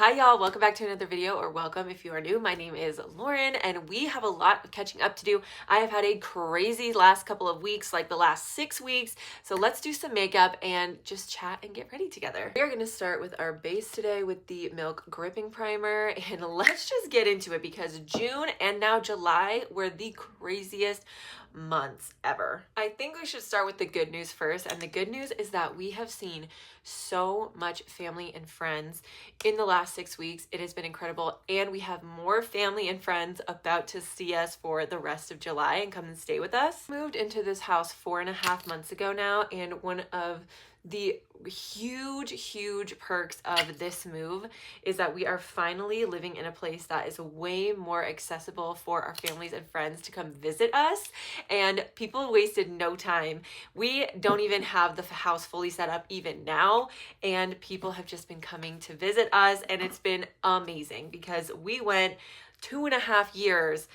Hi y'all, welcome back to another video, or welcome if you are new. My name is Lauren and we have a lot of catching up to do. I have had a crazy last couple of weeks, like the last 6 weeks. So let's do some makeup and just chat and get ready together. We are going to start with our base today with the Milk Gripping Primer, and let's just get into it because June and now July were the craziest months ever. I think we should start with the good news first, and the good news is that we have seen so much family and friends in the last 6 weeks. It has been incredible, and we have more family and friends about to see us for the rest of July and come and stay with us. Moved into this house 4.5 months ago now, and one of the huge perks of this move is that we are finally living in a place that is way more accessible for our families and friends to come visit us, and people wasted no time. We don't even have the house fully set up even now, and people have just been coming to visit us, and it's been amazing because we went 2.5 years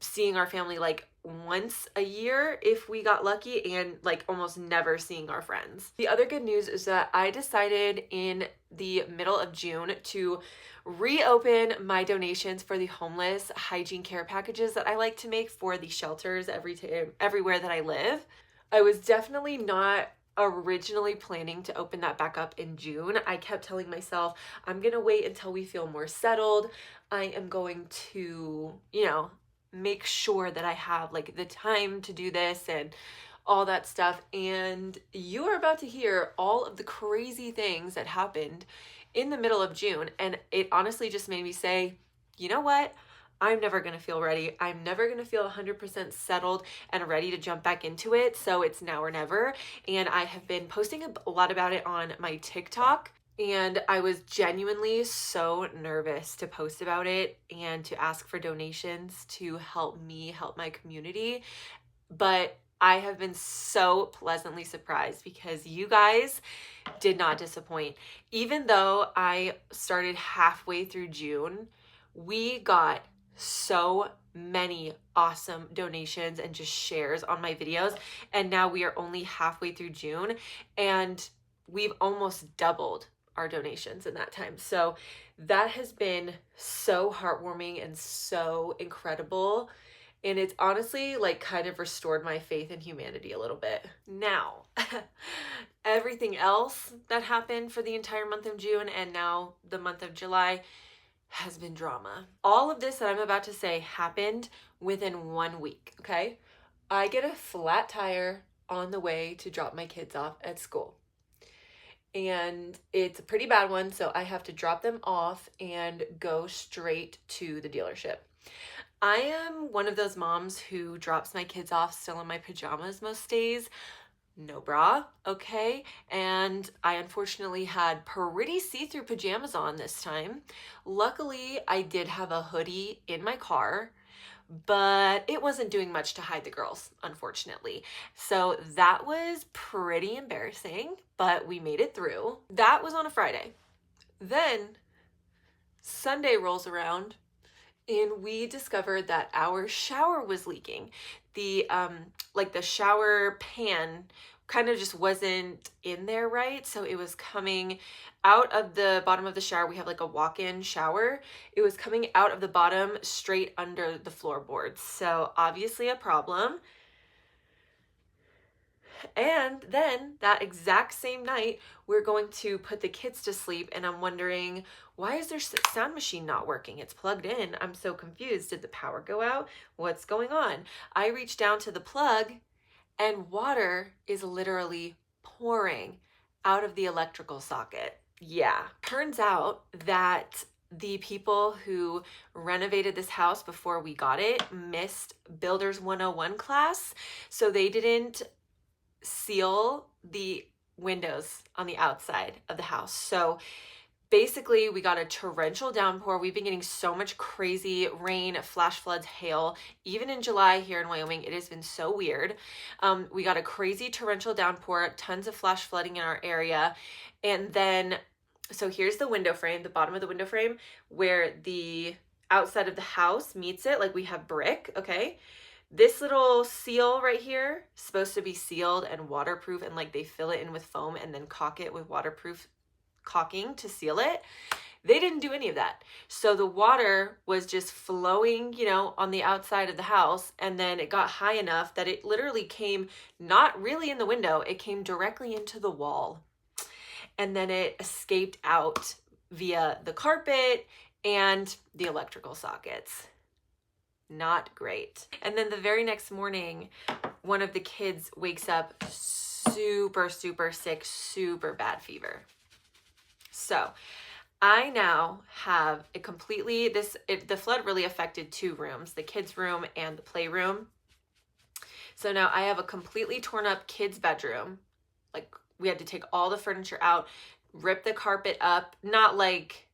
seeing our family like once a year if we got lucky, and like almost never seeing our friends. The other good news is that I decided in the middle of June to reopen my donations for the homeless hygiene care packages that I like to make for the shelters everywhere that I live. I was definitely not originally planning to open that back up in June. I kept telling myself, I'm gonna wait until we feel more settled. I am going to, make sure that I have like the time to do this and all that stuff. And you are about to hear all of the crazy things that happened in the middle of June. And it honestly just made me say, you know what? I'm never going to feel ready. I'm never going to feel 100% settled and ready to jump back into it. So it's now or never. And I have been posting a lot about it on my TikTok. And I was genuinely so nervous to post about it and to ask for donations to help me help my community. But I have been so pleasantly surprised because you guys did not disappoint. Even though I started halfway through June, we got so many awesome donations and just shares on my videos. And now we are only halfway through June, and we've almost doubled our donations in that time. So that has been so heartwarming and so incredible. And it's honestly like kind of restored my faith in humanity a little bit. Now, everything else that happened for the entire month of June and now the month of July has been drama. All of this that I'm about to say happened within 1 week, okay? I get a flat tire on the way to drop my kids off at school. And it's a pretty bad one, so I have to drop them off and go straight to the dealership. I am one of those moms who drops my kids off still in my pajamas most days. No bra, okay? And I unfortunately had pretty see-through pajamas on this time. Luckily, I did have a hoodie in my car, but it wasn't doing much to hide the girls, unfortunately. So that was pretty embarrassing, but we made it through. That was on a Friday. Then Sunday rolls around and we discovered that our shower was leaking. The shower pan kind of just wasn't in there right. So it was coming out of the bottom of the shower. We have like a walk-in shower. It was coming out of the bottom straight under the floorboards. So obviously a problem. And then that exact same night, we're going to put the kids to sleep, and I'm wondering, why is their sound machine not working? It's plugged in. I'm so confused. Did the power go out? What's going on? I reach down to the plug, and water is literally pouring out of the electrical socket. Yeah. Turns out that the people who renovated this house before we got it missed Builders 101 class, so they didn't seal the windows on the outside of the house. So basically we got a torrential downpour. We've been getting so much crazy rain, flash floods, hail. Even in July here in Wyoming, it has been so weird. We got a crazy torrential downpour, tons of flash flooding in our area. And then, so here's the window frame, the bottom of the window frame where the outside of the house meets it. Like we have brick, okay? This little seal right here is supposed to be sealed and waterproof, and like they fill it in with foam and then caulk it with waterproof caulking to seal it. They didn't do any of that. So the water was just flowing, you know, on the outside of the house. And then it got high enough that it literally came not really in the window, it came directly into the wall. And then it escaped out via the carpet and the electrical sockets. Not great. And then the very next morning, one of the kids wakes up super, super sick, super bad fever. So I now have a completely, the flood really affected 2 rooms, the kids' room and the playroom. So now I have a completely torn up kids' bedroom. Like, we had to take all the furniture out, rip the carpet up, not like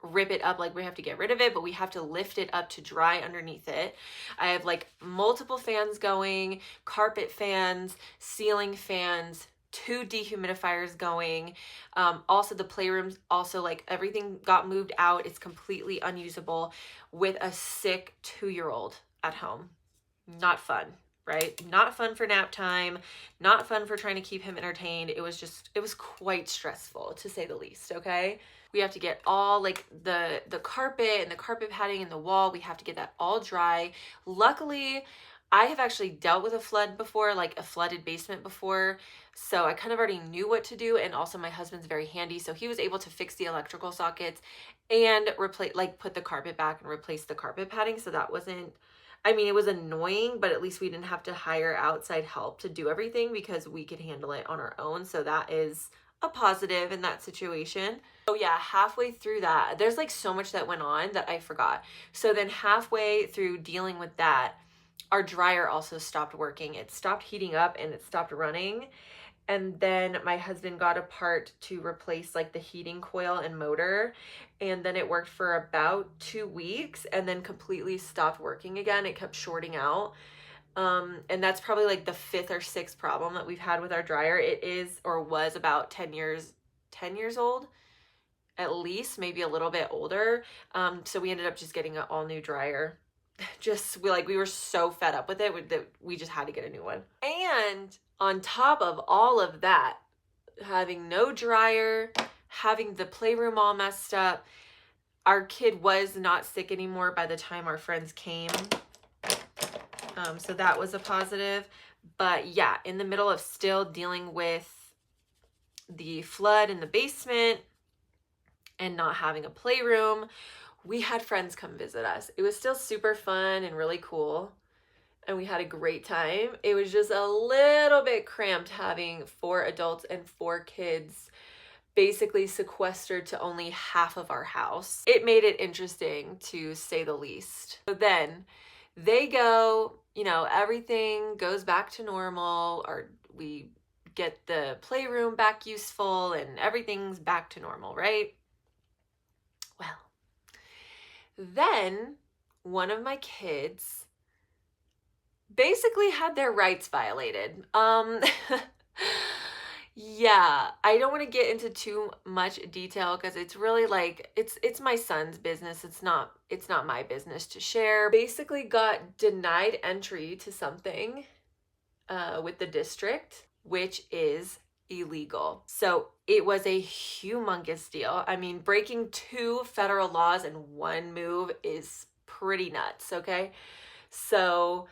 rip it up like we have to get rid of it, but we have to lift it up to dry underneath it. I have like multiple fans going, carpet fans, ceiling fans, 2 dehumidifiers going. Also the playrooms, also like everything got moved out. It's completely unusable with a sick 2-year-old at home. Not fun, right? Not fun for nap time, not fun for trying to keep him entertained. It was quite stressful, to say the least, okay? We have to get all like the carpet and the carpet padding and the wall, we have to get that all dry. Luckily, I have actually dealt with a flood before, like a flooded basement before, so I kind of already knew what to do. And also my husband's very handy, so he was able to fix the electrical sockets and replace, like put the carpet back and replace the carpet padding. So that wasn't, I mean, it was annoying, but at least we didn't have to hire outside help to do everything because we could handle it on our own. So that is a positive in that situation. Oh yeah, halfway through that, there's like so much that went on that I forgot. So then halfway through dealing with that, our dryer also stopped working. It stopped heating up and it stopped running. And then my husband got a part to replace like the heating coil and motor. And then it worked for about 2 weeks and then completely stopped working again. It kept shorting out. And that's probably like the 5th or 6th problem that we've had with our dryer. It is, or was, about 10 years old, at least, maybe a little bit older. So we ended up just getting an all new dryer. We were so fed up with it that we just had to get a new one. And on top of all of that, having no dryer, having the playroom all messed up, our kid was not sick anymore by the time our friends came. So that was a positive. But yeah, in the middle of still dealing with the flood in the basement and not having a playroom, we had friends come visit us. It was still super fun and really cool, and we had a great time. It was just a little bit cramped having 4 adults and 4 kids basically sequestered to only half of our house. It made it interesting, to say the least. But then they go, you know, everything goes back to normal, or we get the playroom back useful and everything's back to normal, right? Well, then one of my kids basically had their rights violated. Yeah, I don't want to get into too much detail because it's really like, it's my son's business. It's not my business to share. Basically got denied entry to something with the district, which is illegal. So it was a humongous deal. I mean, breaking 2 federal laws in one move is pretty nuts, okay? So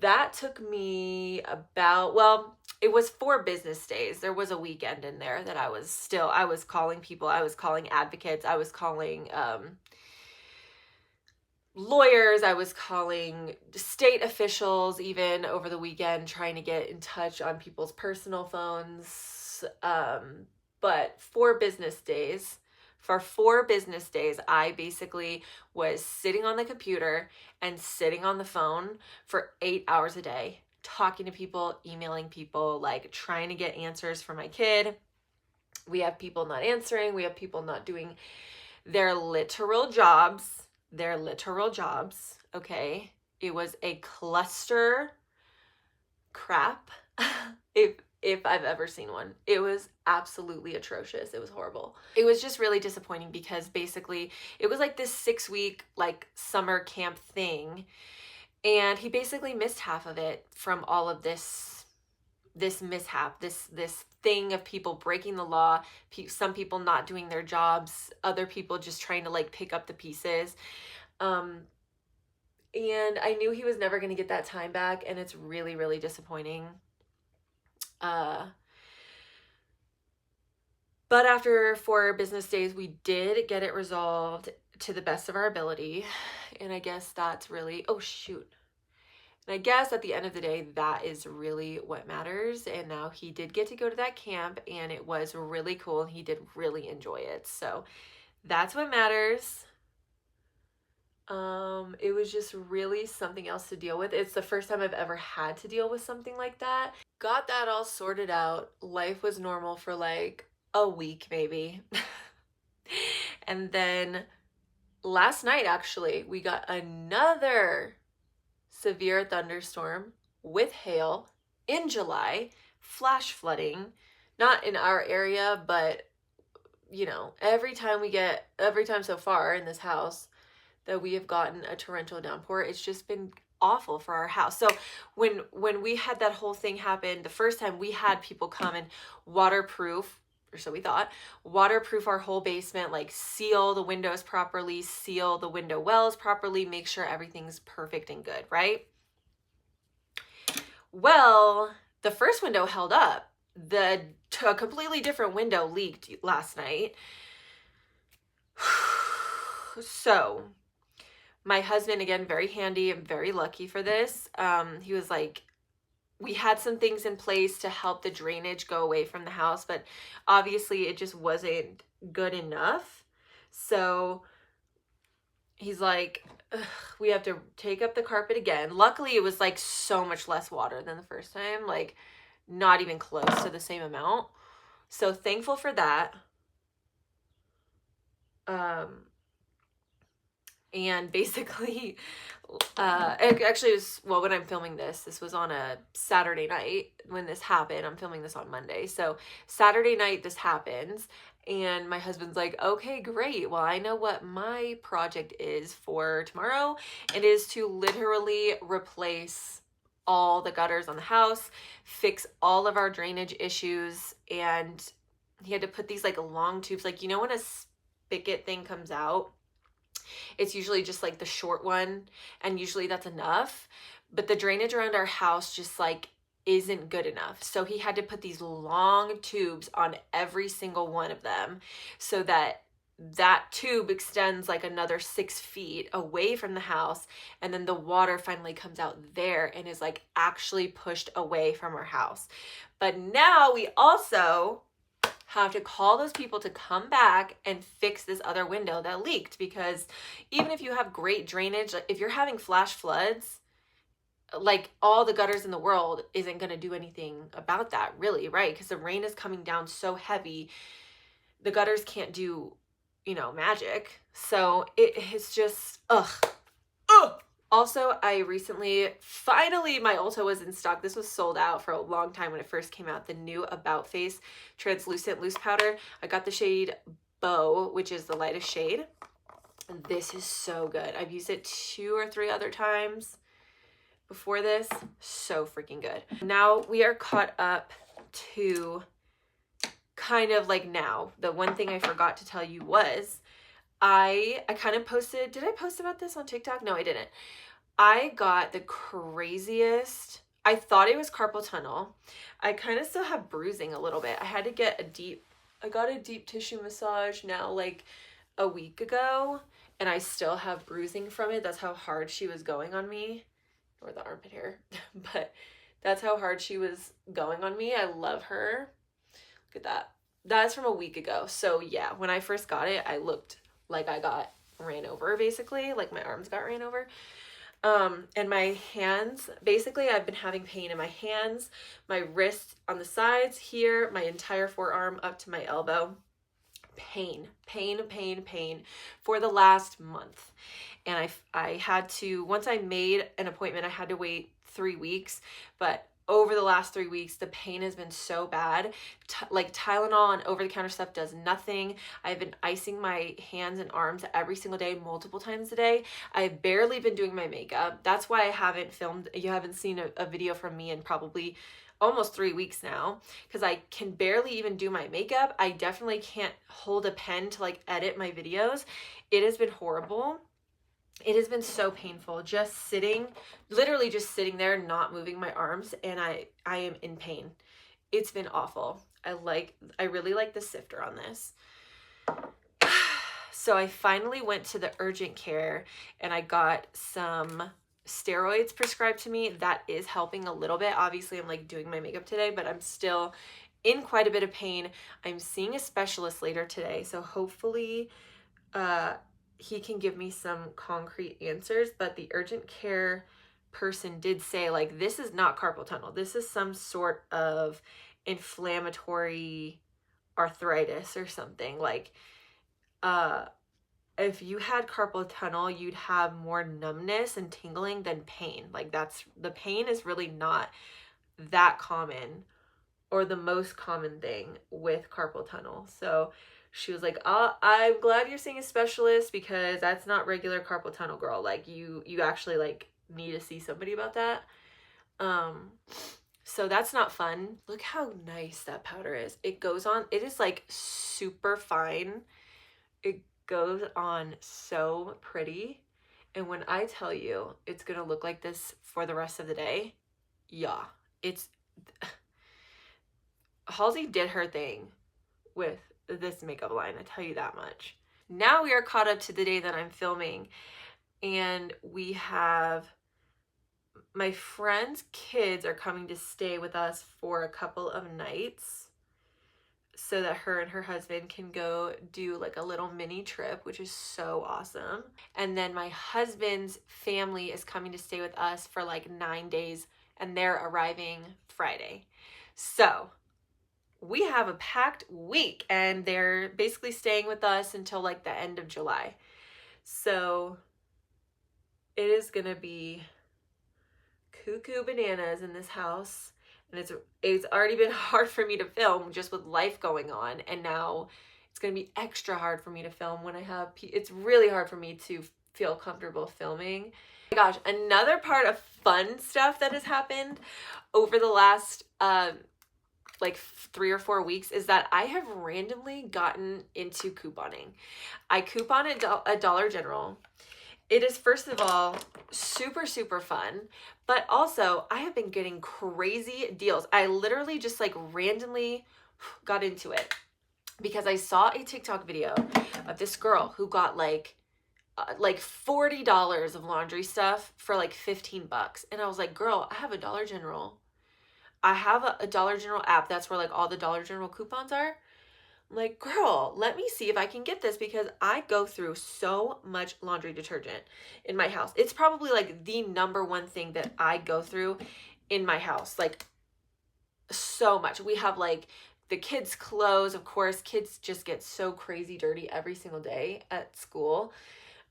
that took me about, well, it was 4 business days. There was a weekend in there that I was calling people. I was calling advocates. I was calling lawyers. I was calling state officials even over the weekend, trying to get in touch on people's personal phones. But 4 business days. For 4 business days, I basically was sitting on the computer and sitting on the phone for 8 hours a day, talking to people, emailing people, like trying to get answers for my kid. We have people not answering. We have people not doing their literal jobs. Okay? It was a cluster crap. If I've ever seen one. It was absolutely atrocious. It was horrible. It was just really disappointing because basically it was like this 6-week like summer camp thing, and he basically missed half of it from all of this this mishap, this thing of people breaking the law, some people not doing their jobs, other people just trying to like pick up the pieces. And I knew he was never going to get that time back, and it's really, really disappointing. But after 4 business days, we did get it resolved to the best of our ability. And I guess that's really, oh shoot. And I guess at the end of the day, that is really what matters. And now he did get to go to that camp, and it was really cool, and he did really enjoy it. So that's what matters. It was just really something else to deal with. It's the first time I've ever had to deal with something like that. Got that all sorted out. Life was normal for like a week maybe. And then last night, actually, we got another severe thunderstorm with hail in July, flash flooding, not in our area, but you know, every time so far in this house that we have gotten a torrential downpour, it's just been awful for our house. So when we had that whole thing happen the first time, we had people come and waterproof, or so we thought, waterproof our whole basement, like seal the windows properly, seal the window wells properly, make sure everything's perfect and good, right? Well, the first window held up. A completely different window leaked last night. So my husband, again, very handy and very lucky for this. He was like, we had some things in place to help the drainage go away from the house, but obviously it just wasn't good enough. So he's like, we have to take up the carpet again. Luckily, it was like so much less water than the first time, like not even close to the same amount. So thankful for that. And basically, actually it was, well, when I'm filming this was on a Saturday night when this happened. I'm filming this on Monday. So Saturday night this happens, and my husband's like, okay, great. Well, I know what my project is for tomorrow. It is to literally replace all the gutters on the house, fix all of our drainage issues. And he had to put these like long tubes, like, you know, when a spigot thing comes out, it's usually just like the short one, and usually that's enough. But the drainage around our house just like isn't good enough. So he had to put these long tubes on every single one of them so that that tube extends like another 6 feet away from the house, and then the water finally comes out there and is like actually pushed away from our house. But now we also have to call those people to come back and fix this other window that leaked, because even if you have great drainage, like if you're having flash floods, like all the gutters in the world isn't going to do anything about that, really, right? Because the rain is coming down so heavy, the gutters can't do, you know, magic. So it's just ugh. Also, I recently, finally, my Ulta was in stock. This was sold out for a long time when it first came out. The new About Face Translucent Loose Powder. I got the shade Bow, which is the lightest shade. And this is so good. I've used it 2 or 3 other times before this. So freaking good. Now we are caught up to kind of like now. The one thing I forgot to tell you was I kind of posted, did I post about this on TikTok? No, I didn't. I got the craziest, I thought it was carpal tunnel. I kind of still have bruising a little bit. I had to get I got a deep tissue massage now like a week ago, and I still have bruising from it. That's how hard she was going on me, or the armpit hair, but that's how hard she was going on me. I love her. Look at that. That's from a week ago. So yeah, when I first got it, I looked like I got ran over, basically, like my arms got ran over. And my hands, basically I've been having pain in my hands, my wrist on the sides here, my entire forearm up to my elbow. Pain for the last month. And I had to, once I made an appointment, I had to wait 3 weeks, but over the last 3 weeks, the pain has been so bad. Like Tylenol and over-the-counter stuff does nothing. I've been icing my hands and arms every single day, multiple times a day. I've barely been doing my makeup. That's why I haven't filmed. You haven't seen a video from me in probably almost 3 weeks now, because I can barely even do my makeup. I definitely can't hold a pen to like edit my videos. It has been horrible. It has been so painful just sitting, literally just sitting there, not moving my arms, and I am in pain. It's been awful. I really like the sifter on this. So I finally went to the urgent care and I got some steroids prescribed to me. That is helping a little bit. Obviously, I'm like doing my makeup today, but I'm still in quite a bit of pain. I'm seeing a specialist later today, so hopefully he can give me some concrete answers. But the urgent care person did say, like, this is not carpal tunnel. This is some sort of inflammatory arthritis or something. Like, if you had carpal tunnel, you'd have more numbness and tingling than pain. Like, the pain is really not that common or the most common thing with carpal tunnel. So she was like, oh, I'm glad you're seeing a specialist, because that's not regular carpal tunnel, girl. Like, you actually like need to see somebody about that. So that's not fun. Look how nice that powder is. It goes on, it is like super fine. It goes on so pretty. And when I tell you it's gonna look like this for the rest of the day, yeah, it's Halsey did her thing with this makeup line, I tell you that much. Now we are caught up to the day that I'm filming, and we have my friend's kids are coming to stay with us for a couple of nights so that her and her husband can go do like a little mini trip, which is so awesome. And then my husband's family is coming to stay with us for like 9 days, and they're arriving Friday. So we have a packed week, and they're basically staying with us until like the end of July. So it is gonna be cuckoo bananas in this house, and it's already been hard for me to film just with life going on, and now it's gonna be extra hard for me to film when I have it's really hard for me to feel comfortable filming. Oh my gosh, another part of fun stuff that has happened over the last like 3 or 4 weeks is that I have randomly gotten into couponing. I coupon at Dollar General. It is, first of all, super, super fun, but also I have been getting crazy deals. I literally just like randomly got into it because I saw a TikTok video of this girl who got like $40 of laundry stuff for like $15. And I was like, girl, I have a Dollar General. I have a Dollar General app. That's where like all the Dollar General coupons are. I'm like, girl, let me see if I can get this, because I go through so much laundry detergent in my house. It's probably like the number one thing that I go through in my house, like so much. We have like the kids' clothes, of course. Kids just get so crazy dirty every single day at school,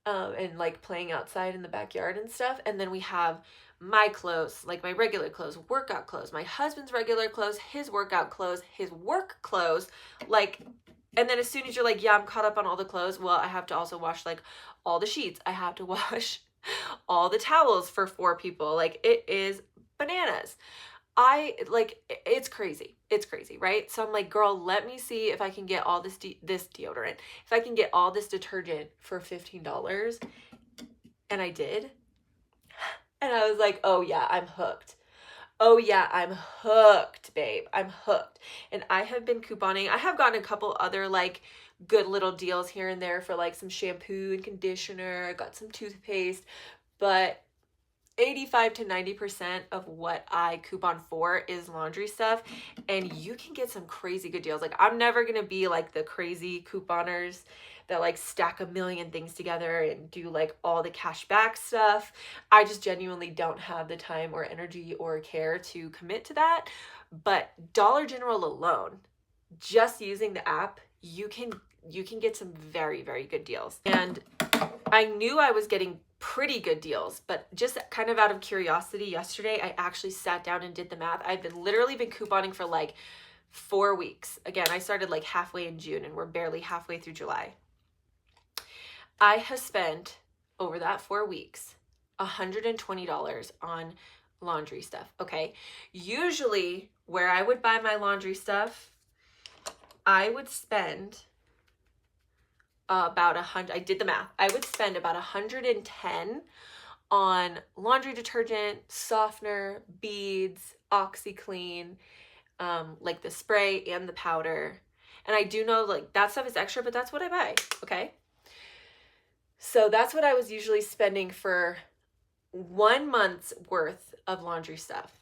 and like playing outside in the backyard and stuff. And then we have my clothes, like my regular clothes, workout clothes, my husband's regular clothes, his workout clothes, his work clothes, like, and then as soon as you're like, yeah, I'm caught up on all the clothes, well, I have to also wash like all the sheets. I have to wash all the towels for 4 people. Like, it is bananas. It's crazy. It's crazy, right? So I'm like, girl, let me see if I can get all this deodorant, if I can get all this detergent for $15. And I did. And I was like, oh yeah, I'm hooked. Oh yeah, I'm hooked, babe. I'm hooked. And I have been couponing. I have gotten a couple other like good little deals here and there for like some shampoo and conditioner. I got some toothpaste, but 85 to 90% of what I coupon for is laundry stuff, and you can get some crazy good deals. Like, I'm never gonna be like the crazy couponers that like stack a million things together and do like all the cash back stuff. I just genuinely don't have the time or energy or care to commit to that. But Dollar General alone, just using the app, you can get some very, very good deals. And I knew I was getting pretty good deals, but just kind of out of curiosity, yesterday I actually sat down and did the math. I've literally been couponing for like 4 weeks. Again, I started like halfway in June, and we're barely halfway through July. I have spent over that 4 weeks $120 on laundry stuff, okay? Usually where I would buy my laundry stuff, I would spend about I did the math. I would spend about 110 on laundry detergent, softener, beads, OxyClean, like the spray and the powder. And I do know like that stuff is extra, but that's what I buy, okay? So that's what I was usually spending for 1 month's worth of laundry stuff.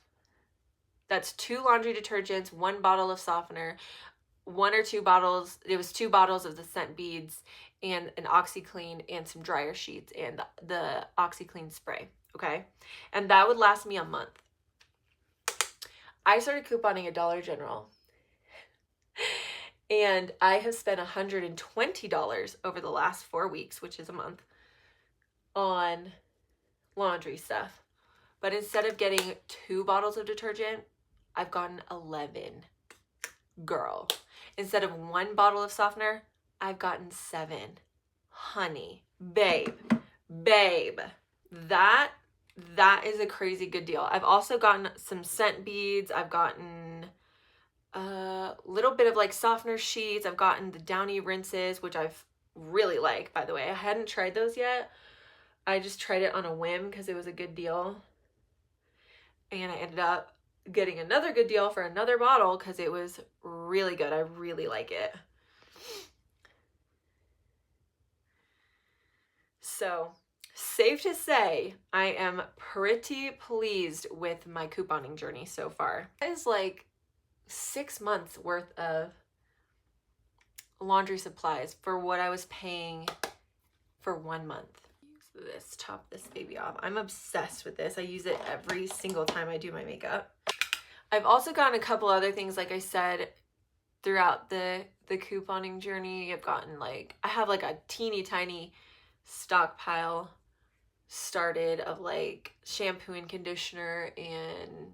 That's 2 laundry detergents, 1 bottle of softener, 1 or 2 bottles. It was 2 bottles of the scent beads and an OxyClean and some dryer sheets and the OxyClean spray, okay? And that would last me a month. I started couponing at Dollar General and I have spent $120 over the last 4 weeks, which is a month, on laundry stuff. But instead of getting 2 bottles of detergent, I've gotten 11. Girl. Instead of 1 bottle of softener, I've gotten 7. Honey, babe, that is a crazy good deal. I've also gotten some scent beads. I've gotten a little bit of like softener sheets. I've gotten the Downy rinses, which I've really like, by the way. I hadn't tried those yet. I just tried it on a whim because it was a good deal. And I ended up getting another good deal for another bottle because it was really good. I really like it. So, safe to say, I am pretty pleased with my couponing journey so far. That is like 6 months worth of laundry supplies for what I was paying for 1 month. Use this, top this baby off. I'm obsessed with this. I use it every single time I do my makeup. I've also gotten a couple other things, like I said, throughout the couponing journey. I've gotten like, I have like a teeny tiny stockpile started of like shampoo and conditioner, and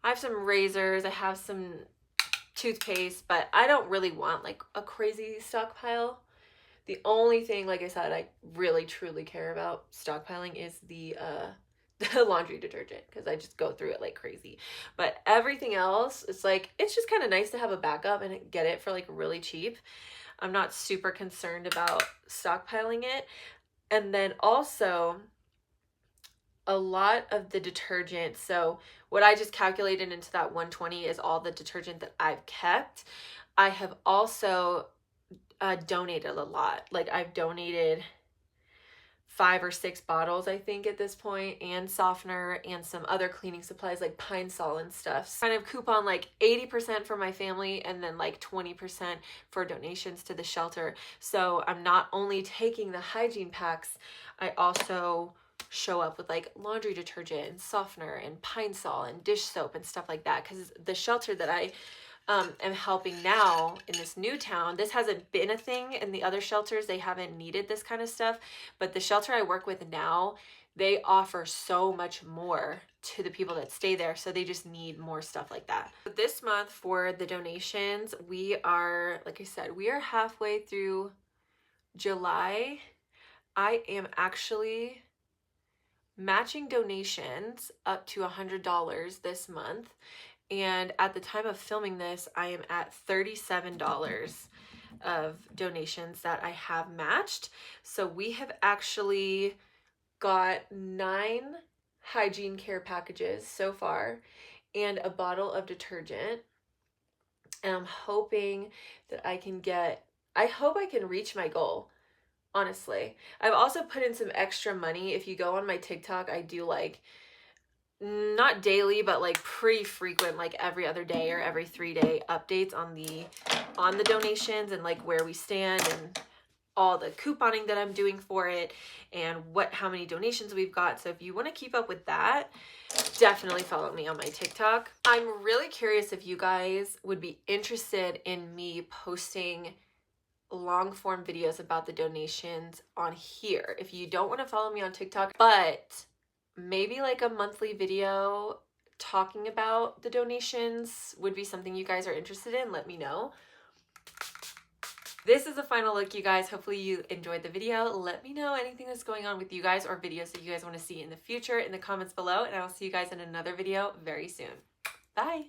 I have some razors, I have some toothpaste, but I don't really want like a crazy stockpile. The only thing, like I said, I really truly care about stockpiling is the laundry detergent, because I just go through it like crazy. But everything else, it's like, it's just kind of nice to have a backup and get it for like really cheap. I'm not super concerned about stockpiling it. And then also a lot of the detergent, so what I just calculated into that 120 is all the detergent that I've kept. I have also donated a lot. Like I've donated 5 or 6 bottles, I think, at this point, and softener and some other cleaning supplies like Pine Sol and stuff. Kind of coupon like 80% for my family and then like 20% for donations to the shelter. So I'm not only taking the hygiene packs, I also show up with like laundry detergent and softener and Pine Sol and dish soap and stuff like that, because the shelter that I am helping now in this new town, this hasn't been a thing in the other shelters. They haven't needed this kind of stuff, but the shelter I work with now, they offer so much more to the people that stay there, so they just need more stuff like that. This month for the donations, we are, like I said, we are halfway through July. I am actually matching donations up to $100 this month. And at the time of filming this, I am at $37 of donations that I have matched. So we have actually got 9 hygiene care packages so far and a bottle of detergent. And I'm hoping that I can reach my goal, honestly. I've also put in some extra money. If you go on my TikTok, I do like, not daily, but like pretty frequent, like every other day or every 3-day updates on the donations and like where we stand and all the couponing that I'm doing for it and how many donations we've got. So if you want to keep up with that, definitely follow me on my TikTok. I'm really curious if you guys would be interested in me posting long form videos about the donations on here. If you don't want to follow me on TikTok, but maybe like a monthly video talking about the donations would be something you guys are interested in, let me know. This is the final look, you guys. Hopefully you enjoyed the video. Let me know anything that's going on with you guys or videos that you guys want to see in the future in the comments below, and I will see you guys in another video very soon. Bye.